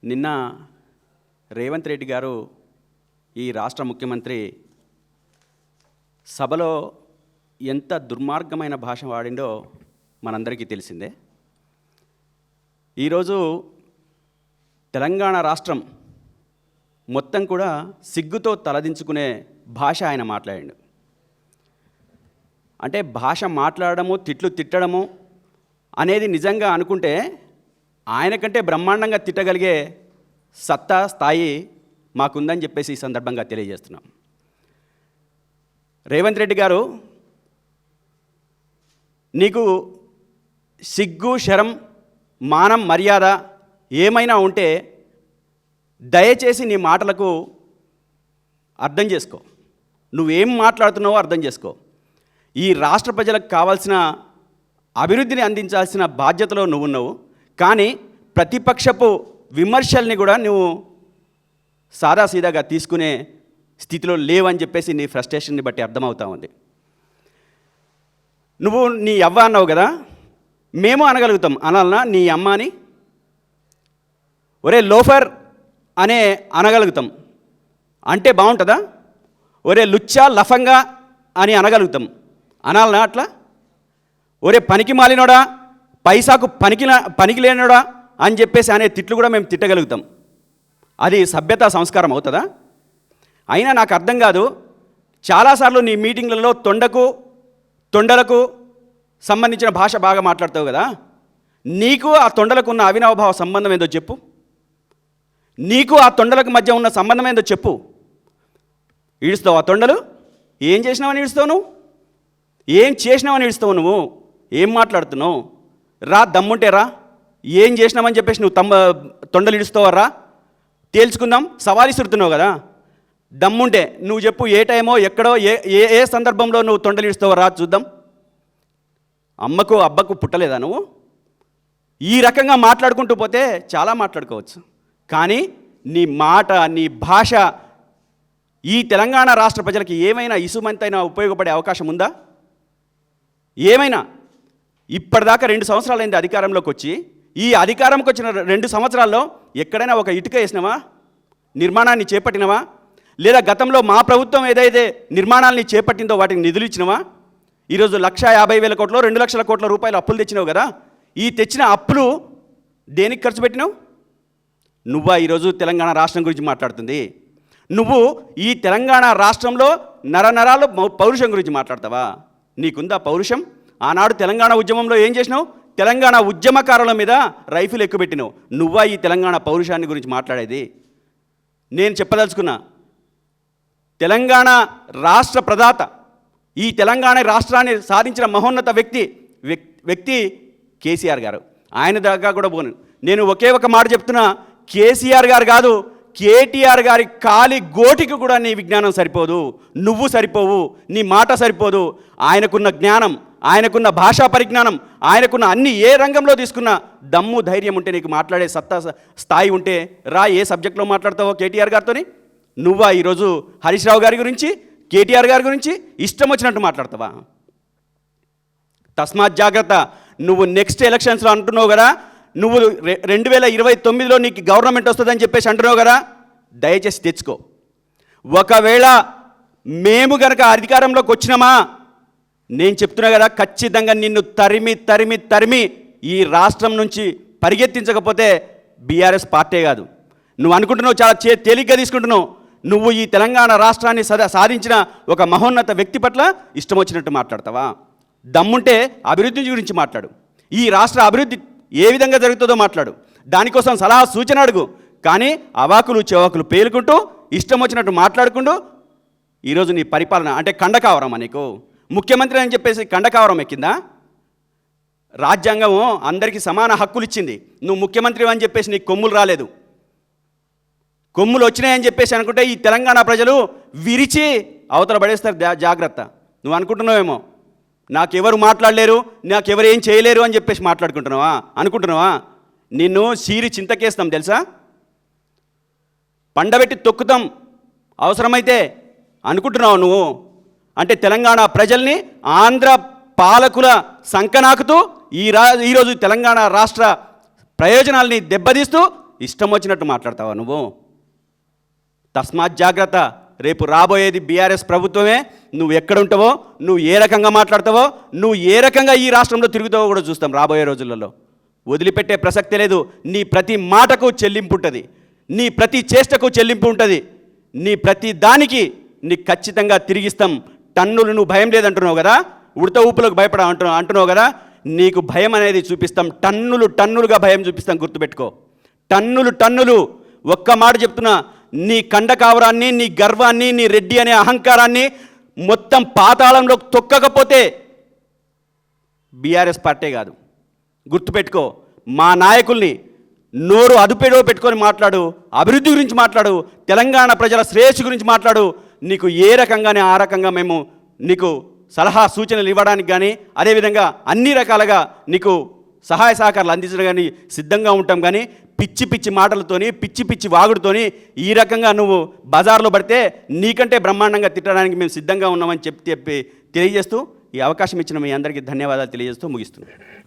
నిన్న రేవంత్ రెడ్డి గారు ఈ రాష్ట్ర ముఖ్యమంత్రి సభలో ఎంత దుర్మార్గమైన భాష వాడిండో మనందరికీ తెలిసిందే. ఈరోజు తెలంగాణ రాష్ట్రం మొత్తం కూడా సిగ్గుతో తలదించుకునే భాష ఆయన మాట్లాడాడు. అంటే భాష మాట్లాడము, తిట్లు తిట్టడము అనేది నిజంగా అనుకుంటే ఆయన కంటే బ్రహ్మాండంగా తిట్టగలిగే సత్తా స్థాయి మాకుందని చెప్పేసి ఈ సందర్భంగా తెలియజేస్తున్నాం. రేవంత్ రెడ్డి గారు, నీకు సిగ్గు, శరం, మానం, మర్యాద ఏమైనా ఉంటే దయచేసి నీ మాటలకు అర్థం చేసుకో. నువ్వేం మాట్లాడుతున్నావో అర్థం చేసుకో. ఈ రాష్ట్ర ప్రజలకు కావాల్సిన అభివృద్ధిని అందించాల్సిన బాధ్యతలో నువ్వున్నావు. కానీ ప్రతిపక్షపు విమర్శల్ని కూడా నువ్వు సాదాసీదాగా తీసుకునే స్థితిలో లేవని చెప్పేసి నీ ఫ్రస్ట్రేషన్ని బట్టి అర్థమవుతా ఉంది. నువ్వు నీ అవ్వ అన్నావు కదా, మేము అనగలుగుతాం. అనాలనా నీ అమ్మ అని? ఒరే లోఫర్ అనే అనగలుగుతాం. అంటే బాగుంటుందా? ఒరే లుచ్చా, లఫంగా అని అనగలుగుతాం. అనాలనా అట్లా? ఒరే పనికి మాలినోడా, పైసాకు పనికి లేనోడా అని చెప్పేసి అనే తిట్లు కూడా మేము తిట్టగలుగుతాం. అది సభ్యత సంస్కారం అవుతుందా? అయినా నాకు అర్థం కాదు. చాలాసార్లు నీ మీటింగ్లలో తొండలకు సంబంధించిన భాష బాగా మాట్లాడతావు కదా. నీకు ఆ తొండలకు ఉన్న అవినావభావ సంబంధం ఏందో చెప్పు. నీకు ఆ తొండలకు మధ్య ఉన్న సంబంధం ఏందో చెప్పు. ఈడుస్తావు ఆ తొండలు? ఏం చేసినావని ఈడుస్తావు నువ్వు? ఏం చేసినావని ఈడుస్తావు నువ్వు? ఏం మాట్లాడుతున్నావు? రా, దమ్ముంటే రా. ఏం చేసినామని చెప్పేసి నువ్వు తొండలు ఇడుస్తావా? రా, తేల్చుకుందాం. సవాల్ ఇస్తున్నావు కదా, దమ్ముంటే నువ్వు చెప్పు. ఏ టైమో, ఎక్కడో, ఏ సందర్భంలో నువ్వు తొండలు ఇడుస్తావా? రా చూద్దాం. అమ్మకు అబ్బకు పుట్టలేదా నువ్వు? ఈ రకంగా మాట్లాడుకుంటూ పోతే చాలా మాట్లాడుకోవచ్చు. కానీ నీ మాట, నీ భాష ఈ తెలంగాణ రాష్ట్ర ప్రజలకి ఏమైనా ఇసుమంతైనా ఉపయోగపడే అవకాశం ఉందా? ఏమైనా? ఇప్పటిదాకా 2 సంవత్సరాలైంది అధికారంలోకి వచ్చి. ఈ అధికారంకి వచ్చిన 2 సంవత్సరాల్లో ఎక్కడైనా ఒక ఇటుక వేసినావా? నిర్మాణాన్ని చేపట్టినవా? లేదా గతంలో మా ప్రభుత్వం ఏదైతే నిర్మాణాలని చేపట్టిందో వాటికి నిధులు ఇచ్చినవా? ఈరోజు 1,50,000 కోట్లు, 2 లక్షల కోట్ల రూపాయలు అప్పులు తెచ్చినావు కదా. ఈ తెచ్చిన అప్పులు దేనికి ఖర్చు పెట్టినావు? నువ్వా ఈరోజు తెలంగాణ రాష్ట్రం గురించి మాట్లాడుతుంది? నువ్వు ఈ తెలంగాణ రాష్ట్రంలో నరనరాలు పౌరుషం గురించి మాట్లాడతావా? నీకుందా పౌరుషం? ఆనాడు తెలంగాణ ఉద్యమంలో ఏం చేసినావు? తెలంగాణ ఉద్యమకారుల మీద రైఫిల్ ఎక్కుపెట్టినావు. నువ్వా ఈ తెలంగాణ పౌరుషాన్ని గురించి మాట్లాడేది? నేను చెప్పదలుచుకున్నా, తెలంగాణ రాష్ట్ర ప్రదాత, ఈ తెలంగాణ రాష్ట్రాన్ని సాధించిన మహోన్నత వ్యక్తి కేసీఆర్ గారు. ఆయన దగ్గర కూడా పోను. నేను ఒకే ఒక మాట చెప్తున్నా, కేసీఆర్ గారు కాదు, కేటీఆర్ గారి కాలి గోటికి కూడా నీ విజ్ఞానం సరిపోదు, నువ్వు సరిపోవు, నీ మాట సరిపోదు. ఆయనకున్న జ్ఞానం, ఆయనకున్న భాషా పరిజ్ఞానం, ఆయనకున్న అన్ని ఏ రంగంలో తీసుకున్న దమ్ము, ధైర్యం ఉంటే, నీకు మాట్లాడే సత్తా స్థాయి ఉంటే రా. ఏ సబ్జెక్ట్లో మాట్లాడతావో కేటీఆర్ గారితోని? నువ్వా ఈరోజు హరీష్ రావు గారి గురించి, కేటీఆర్ గారి గురించి ఇష్టం వచ్చినట్టు మాట్లాడతావా? తస్మాత్ జాగ్రత్త. నువ్వు నెక్స్ట్ ఎలక్షన్స్లో అంటున్నావు కదా, నువ్వు 2029లో నీకు గవర్నమెంట్ వస్తుందని చెప్పేసి అంటున్నావు కదా, దయచేసి తెచ్చుకో. ఒకవేళ మేము గనక అధికారంలోకి వచ్చినామా, నేను చెప్తున్నా కదా, ఖచ్చితంగా నిన్ను తరిమి తరిమి తరిమి ఈ రాష్ట్రం నుంచి పరిగెత్తించకపోతే బీఆర్ఎస్ పార్టీ కాదు. నువ్వు అనుకుంటున్నావు, చాలా తేలిగ్గా తీసుకుంటున్నావు. నువ్వు ఈ తెలంగాణ రాష్ట్రాన్ని సాధించిన ఒక మహోన్నత వ్యక్తి పట్ల ఇష్టం వచ్చినట్టు మాట్లాడతావా? దమ్ముంటే అభివృద్ధి గురించి మాట్లాడు. ఈ రాష్ట్ర అభివృద్ధి ఏ విధంగా జరుగుతుందో మాట్లాడు. దానికోసం సలహా సూచన అడుగు. కానీ అవాకులు చెవాకులు పేలుకుంటూ ఇష్టం వచ్చినట్టు మాట్లాడుకుంటూ ఈరోజు నీ పరిపాలన అంటే కండకావరమా నీకు? ముఖ్యమంత్రి అని చెప్పేసి కండకావరం ఎక్కిందా? రాజ్యాంగం అందరికీ సమాన హక్కులు ఇచ్చింది. నువ్వు ముఖ్యమంత్రి అని చెప్పేసి నీకు కొమ్ములు రాలేదు. కొమ్ములు వచ్చినాయని చెప్పేసి అనుకుంటే ఈ తెలంగాణ ప్రజలు విరిచి అవతల పడేస్తారు. జాగ్రత్త. నువ్వు అనుకుంటున్నావేమో నాకెవరు మాట్లాడలేరు, నాకెవరు ఏం చేయలేరు అని చెప్పేసి అనుకుంటున్నావా? నిన్ను సీరి చింతకేస్తాం తెలుసా? పండబెట్టి తొక్కుతాం అవసరమైతే అనుకుంటున్నావు నువ్వు. అంటే తెలంగాణ ప్రజల్ని ఆంధ్ర పాలకుల సంకనాకుతూ ఈరోజు తెలంగాణ రాష్ట్ర ప్రయోజనాల్ని దెబ్బతీస్తూ ఇష్టం వచ్చినట్టు మాట్లాడతావా నువ్వు? తస్మాత్ జాగ్రత్త. రేపు రాబోయేది బీఆర్ఎస్ ప్రభుత్వమే. నువ్వు ఎక్కడ ఉంటావో, నువ్వు ఏ రకంగా మాట్లాడతావో, నువ్వు ఏ రకంగా ఈ రాష్ట్రంలో తిరుగుతావో కూడా చూస్తాం రాబోయే రోజులలో. వదిలిపెట్టే ప్రసక్తే లేదు. నీ ప్రతి మాటకు చెల్లింపు ఉంటుంది, నీ ప్రతి చేష్టకు చెల్లింపు ఉంటుంది, నీ ప్రతి దానికి నీకు ఖచ్చితంగా తిరిగిస్తాం. టన్నులు నువ్వు భయం లేదంటున్నావు కదా, ఉడత ఊపులకు భయపడ అంటున్నావు కదా, నీకు భయం అనేది చూపిస్తాం. టన్నులు టన్నులుగా భయం చూపిస్తాం, గుర్తుపెట్టుకో. టన్నులు టన్నులు. ఒక్క మాట చెప్తున్నా, నీ కండకావరాన్ని, నీ గర్వాన్ని, నీ రెడ్డి అనే అహంకారాన్ని మొత్తం పాతాళంలో తొక్కకపోతే బీఆర్ఎస్ పార్టీ కాదు. గుర్తుపెట్టుకో. మా నాయకుల్ని నోరు అదుపెడో పెట్టుకొని మాట్లాడు, అభివృద్ధి గురించి మాట్లాడు, తెలంగాణ ప్రజల శ్రేయస్సు గురించి మాట్లాడు. నీకు ఏ రకంగానే ఆ రకంగా మేము నీకు సలహా సూచనలు ఇవ్వడానికి కానీ, అదేవిధంగా అన్ని రకాలుగా నీకు సహాయ సహకారాలు అందించడం కానీ సిద్ధంగా ఉంటాం. కానీ పిచ్చి పిచ్చి మాటలతోని, పిచ్చి పిచ్చి వాగుడుతోని ఈ రకంగా నువ్వు బజార్లో పడితే నీకంటే బ్రహ్మాండంగా తిట్టడానికి మేము సిద్ధంగా ఉన్నామని చెప్పి తెలియజేస్తూ, ఈ అవకాశం ఇచ్చిన మీ అందరికీ ధన్యవాదాలు తెలియజేస్తూ ముగిస్తున్నాను.